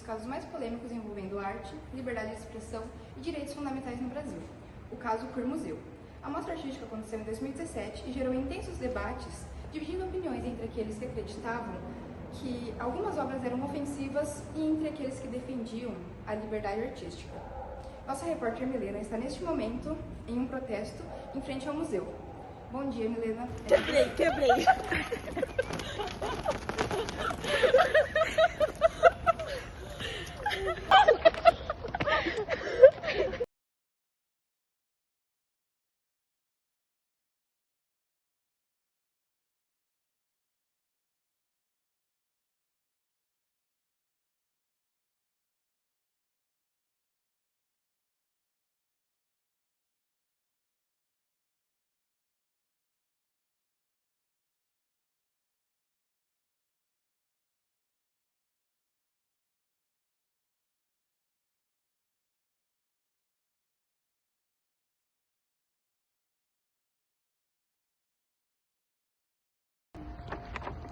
casos mais polêmicos envolvendo arte, liberdade de expressão e direitos fundamentais no Brasil, o caso Cur Museu. A mostra artística aconteceu em 2017 e gerou intensos debates, dividindo opiniões entre aqueles que acreditavam que algumas obras eram ofensivas e entre aqueles que defendiam a liberdade artística. Nossa repórter Milena está neste momento em um protesto em frente ao museu. Bom dia, Milena. Quebrei.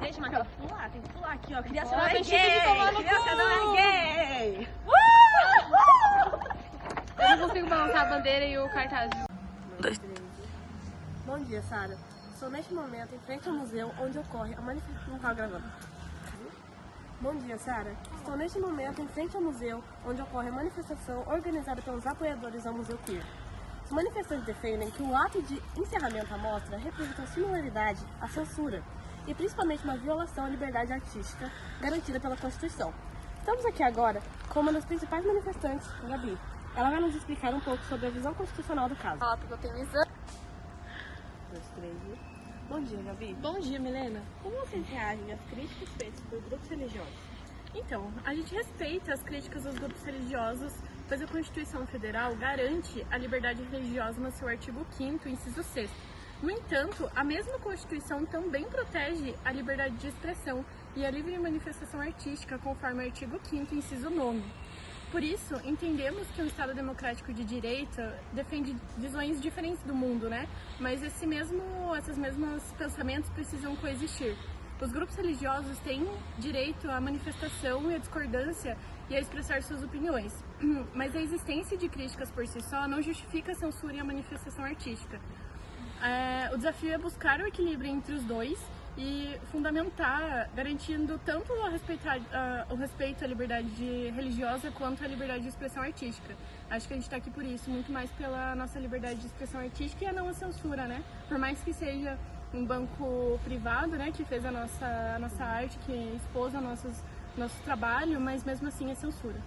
Gente, mas tem que pular aqui, ó. Criança não é gay! Criança não é gay! Eu não consigo balançar a bandeira e o cartaz. Bom dia, Sara. Estou neste momento em frente ao museu onde ocorre a manifestação. Não tá gravando. Bom dia, Sara. Estou neste momento em frente ao museu onde ocorre a manifestação organizada pelos apoiadores ao Museu Queer. Os manifestantes defendem que o ato de encerramento da mostra representa similaridade à censura e principalmente uma violação à liberdade artística garantida pela Constituição. Estamos aqui agora com uma das principais manifestantes, Gabi. Ela vai nos explicar um pouco sobre a visão constitucional do caso. Fala porque eu tenho exame. 2, 3. Bom dia, Gabi. Bom dia, Milena. Como vocês reagem às críticas feitas por grupos religiosos? Então, a gente respeita as críticas dos grupos religiosos, pois a Constituição Federal garante a liberdade religiosa no seu artigo 5º, inciso 6º. No entanto, a mesma Constituição também protege a liberdade de expressão e a livre manifestação artística, conforme o artigo 5º, inciso 9º. Por isso, entendemos que o Estado Democrático de Direito defende visões diferentes do mundo, né? Mas esses mesmos pensamentos precisam coexistir. Os grupos religiosos têm direito à manifestação e à discordância e a expressar suas opiniões. Mas a existência de críticas por si só não justifica a censura e a manifestação artística. O desafio é buscar o equilíbrio entre os dois e fundamentar, garantindo tanto o respeito à liberdade religiosa quanto à liberdade de expressão artística. Acho que a gente está aqui por isso, muito mais pela nossa liberdade de expressão artística e a não a censura, né? Por mais que seja um banco privado, né, que fez a nossa arte, que expôs nosso trabalho, mas mesmo assim é censura.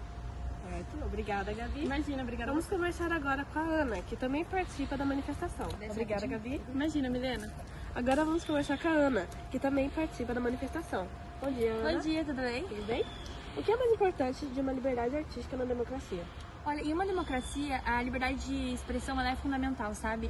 Certo, obrigada, Gabi. Imagina, obrigada. Vamos conversar agora com a Ana, que também participa da manifestação. Obrigada, Gabi. Imagina, Milena. Agora vamos conversar com a Ana, que também participa da manifestação. Bom dia, Ana. Bom dia, tudo bem? Tudo bem? O que é mais importante de uma liberdade artística na democracia? Olha, em uma democracia, a liberdade de expressão ela é fundamental, sabe?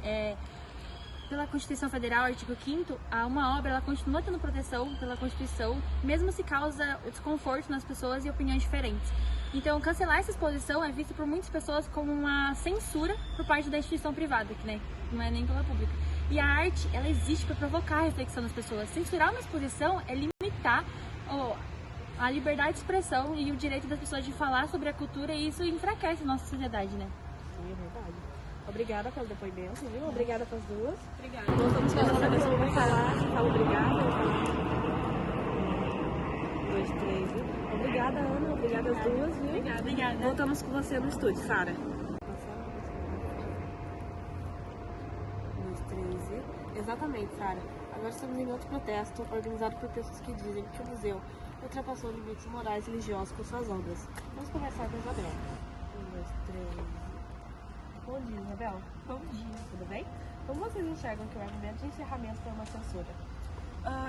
Pela Constituição Federal, artigo 5º, uma obra ela continua tendo proteção pela Constituição, mesmo se causa desconforto nas pessoas e opiniões diferentes. Então, cancelar essa exposição é visto por muitas pessoas como uma censura por parte da instituição privada, que né, não é nem pela pública. E a arte, ela existe para provocar a reflexão das pessoas. Censurar uma exposição é limitar a liberdade de expressão e o direito das pessoas de falar sobre a cultura, e isso enfraquece a nossa sociedade, né? Sim, é verdade. Obrigada pelo depoimento, viu? Obrigada para as duas. Obrigada. Voltamos com a pessoa vai falar, fala obrigada. 2, 3, viu? Obrigada, Ana. Obrigada às duas, viu? Obrigada. Voltamos com você no estúdio, Sara. 2, 3, viu? Exatamente, Sara. Agora estamos em outro protesto organizado por pessoas que dizem que o museu ultrapassou limites morais e religiosos com suas obras. Vamos conversar com a Isabel. 1, 2, 3. Bom dia, Isabel. Bom dia. Tudo bem? Como vocês enxergam que o argumento de encerramento foi uma censura?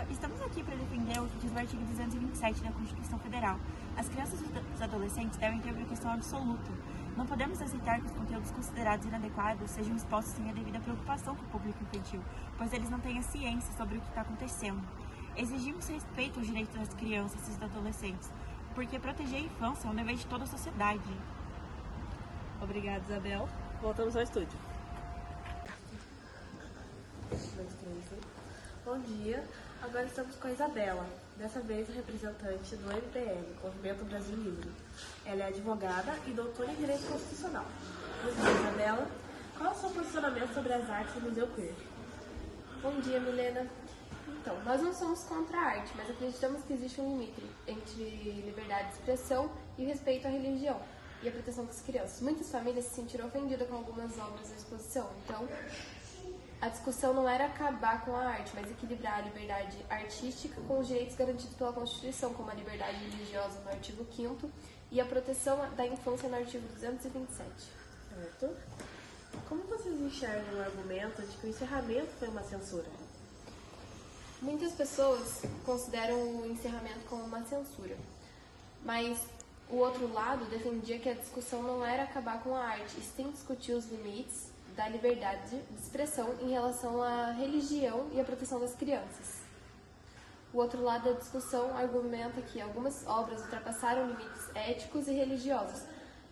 Estamos aqui para defender o que diz o artigo 227 da Constituição Federal. As crianças e os adolescentes devem ter proteção absoluta. Não podemos aceitar que os conteúdos considerados inadequados sejam expostos sem a devida preocupação com o público infantil, pois eles não têm a ciência sobre o que está acontecendo. Exigimos respeito aos direitos das crianças e dos adolescentes, porque proteger a infância é um dever de toda a sociedade. Obrigada, Isabel. Voltamos ao estúdio. Bom dia. Agora estamos com a Isabela. dessa vez representante do MBL, Movimento Brasil Livre. Ela é advogada e doutora em Direito Constitucional. Bom dia, Isabela. Qual é o seu posicionamento sobre as artes do Museu Queer? Bom dia, Milena. Então, nós não somos contra a arte, mas acreditamos que existe um limite entre liberdade de expressão e o respeito à religião e a proteção das crianças. Muitas famílias se sentiram ofendidas com algumas obras da exposição, então a discussão não era acabar com a arte, mas equilibrar a liberdade artística com os direitos garantidos pela Constituição, como a liberdade religiosa no artigo 5º e a proteção da infância no artigo 227. Certo. Como vocês enxergam o argumento de que o encerramento foi uma censura? Muitas pessoas consideram o encerramento como uma censura, mas o outro lado defendia que a discussão não era acabar com a arte, e sim discutir os limites da liberdade de expressão em relação à religião e à proteção das crianças. O outro lado da discussão argumenta que algumas obras ultrapassaram limites éticos e religiosos.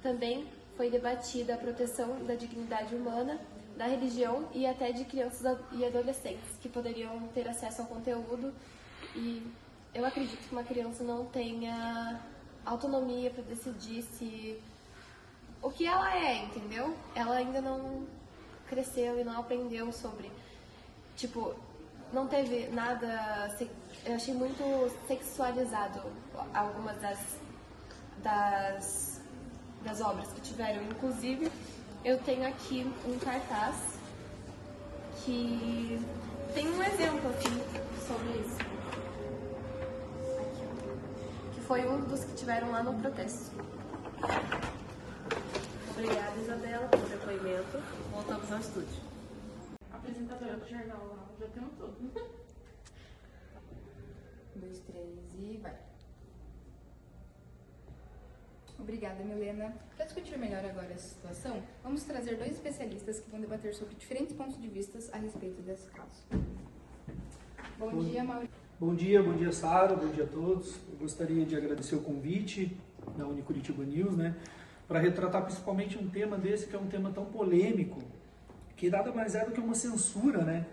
Também foi debatida a proteção da dignidade humana, da religião e até de crianças e adolescentes que poderiam ter acesso ao conteúdo, e eu acredito que uma criança não tenha autonomia para decidir o que ela é, entendeu? Ela ainda não cresceu e não aprendeu sobre, tipo, não teve nada, eu achei muito sexualizado algumas das obras que tiveram. Inclusive, eu tenho aqui um cartaz que tem um exemplo aqui sobre isso. Aqui, ó. Que foi um dos que tiveram lá no protesto. Obrigada, Isabela, pelo depoimento. Voltamos ao estúdio. Apresentadora do jornal lá, já tenho tudo. 1, 2, 3 e vai. Obrigada, Milena. Para discutir melhor agora essa situação, vamos trazer 2 especialistas que vão debater sobre diferentes pontos de vista a respeito desse caso. Bom dia, Maurício. Bom dia, Sara, bom dia a todos. Eu gostaria de agradecer o convite da Unicuritiba News, para retratar principalmente um tema desse, que é um tema tão polêmico, que nada mais é do que uma censura,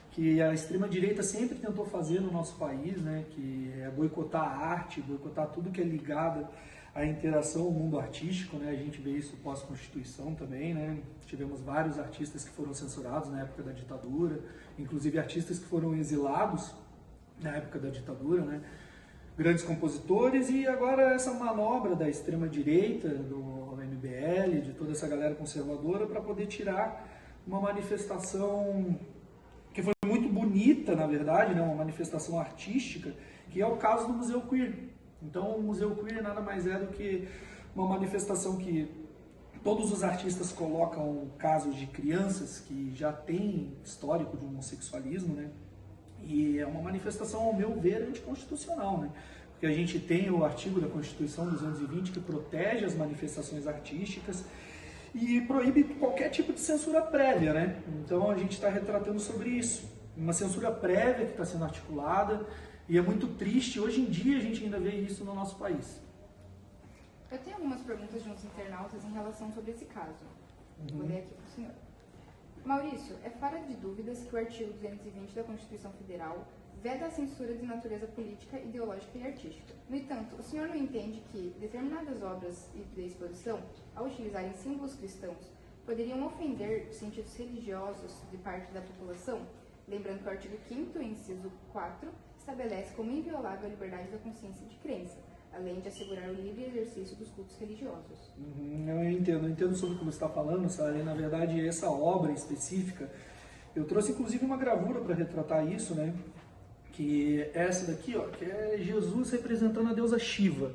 que a extrema-direita sempre tentou fazer no nosso país, que é boicotar a arte, boicotar tudo que é ligado à interação ao mundo artístico, A gente vê isso pós-Constituição também, Tivemos vários artistas que foram censurados na época da ditadura, inclusive artistas que foram exilados na época da ditadura, Grandes compositores, e agora essa manobra da extrema-direita, do MBL, de toda essa galera conservadora, para poder tirar uma manifestação que foi muito bonita, na verdade, uma manifestação artística, que é o caso do Museu Queer. Então, o Museu Queer nada mais é do que uma manifestação que todos os artistas colocam casos de crianças que já têm histórico de homossexualismo, E é uma manifestação, ao meu ver, anticonstitucional, Porque a gente tem o artigo da Constituição 220 que protege as manifestações artísticas e proíbe qualquer tipo de censura prévia, Então a gente está retratando sobre isso. Uma censura prévia que está sendo articulada, e é muito triste, hoje em dia a gente ainda vê isso no nosso país. Eu tenho algumas perguntas de uns internautas em relação sobre esse caso. Vou ler aqui para o senhor. Maurício, é fora de dúvidas que o artigo 220 da Constituição Federal veda a censura de natureza política, ideológica e artística. No entanto, o senhor não entende que determinadas obras da exposição, ao utilizarem símbolos cristãos, poderiam ofender sentidos religiosos de parte da população? Lembrando que o artigo 5º, inciso 4, estabelece como inviolável a liberdade da consciência de crença, além de assegurar o livre exercício dos cultos religiosos. Eu entendo sobre o que você está falando, Sara. Na verdade, essa obra específica, eu trouxe inclusive uma gravura para retratar isso, que é essa daqui, que é Jesus representando a deusa Shiva.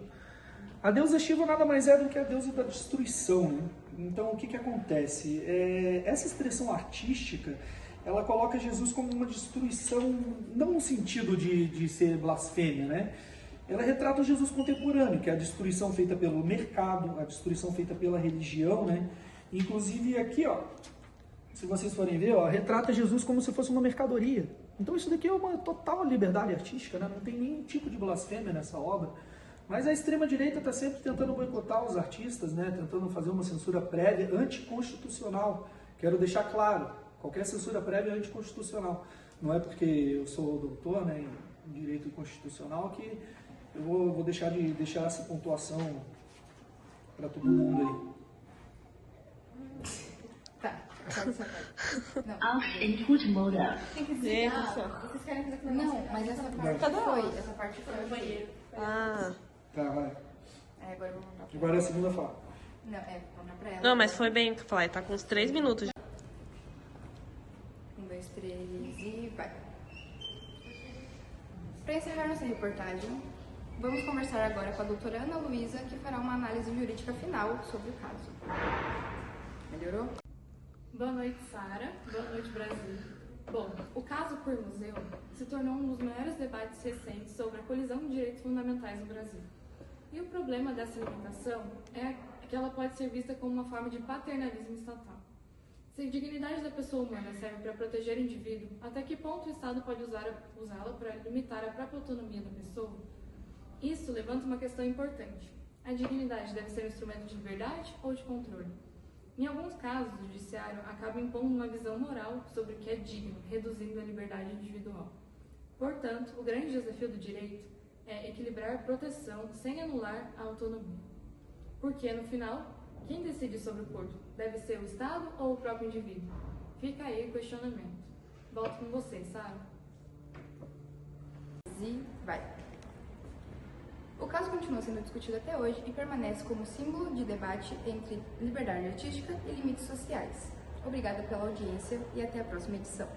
A deusa Shiva nada mais é do que a deusa da destruição, Então, o que acontece? Essa expressão artística, ela coloca Jesus como uma destruição, não no sentido de ser blasfêmia, Ela retrata o Jesus contemporâneo, que é a destruição feita pelo mercado, a destruição feita pela religião, Inclusive aqui, se vocês forem ver, retrata Jesus como se fosse uma mercadoria. Então isso daqui é uma total liberdade artística, Não tem nenhum tipo de blasfêmia nessa obra. Mas a extrema-direita está sempre tentando boicotar os artistas, tentando fazer uma censura prévia anticonstitucional. Quero deixar claro, qualquer censura prévia é anticonstitucional. Não é porque eu sou doutor, um direito constitucional que eu vou deixar essa pontuação para todo mundo aí. Tá, corta essa parte. Não. Auf Input Mode. Tem que dizer. Vocês querem fazer com Não, mas essa parte foi. Essa parte foi o banheiro. Ah. Tá, vai. Agora eu vou contar pra Agora é a segunda fala. Não, vou contar pra ela. Não, mas foi bem, falar, tá com uns 3 minutos. 1, 2, 3 e vai. Para encerrar nossa reportagem, vamos conversar agora com a doutora Ana Luísa, que fará uma análise jurídica final sobre o caso. Melhorou? Boa noite, Sara. Boa noite, Brasil. Bom, o caso Curmuseu se tornou um dos maiores debates recentes sobre a colisão de direitos fundamentais no Brasil. E o problema dessa limitação é que ela pode ser vista como uma forma de paternalismo estatal. Se a dignidade da pessoa humana serve para proteger o indivíduo, até que ponto o Estado pode usá-la para limitar a própria autonomia da pessoa? Isso levanta uma questão importante. A dignidade deve ser um instrumento de liberdade ou de controle? Em alguns casos, o judiciário acaba impondo uma visão moral sobre o que é digno, reduzindo a liberdade individual. Portanto, o grande desafio do direito é equilibrar proteção sem anular a autonomia. Porque, no final, quem decide sobre o corpo? Deve ser o Estado ou o próprio indivíduo? Fica aí o questionamento. Volto com vocês, Sara. E vai. O caso continua sendo discutido até hoje e permanece como símbolo de debate entre liberdade artística e limites sociais. Obrigada pela audiência e até a próxima edição.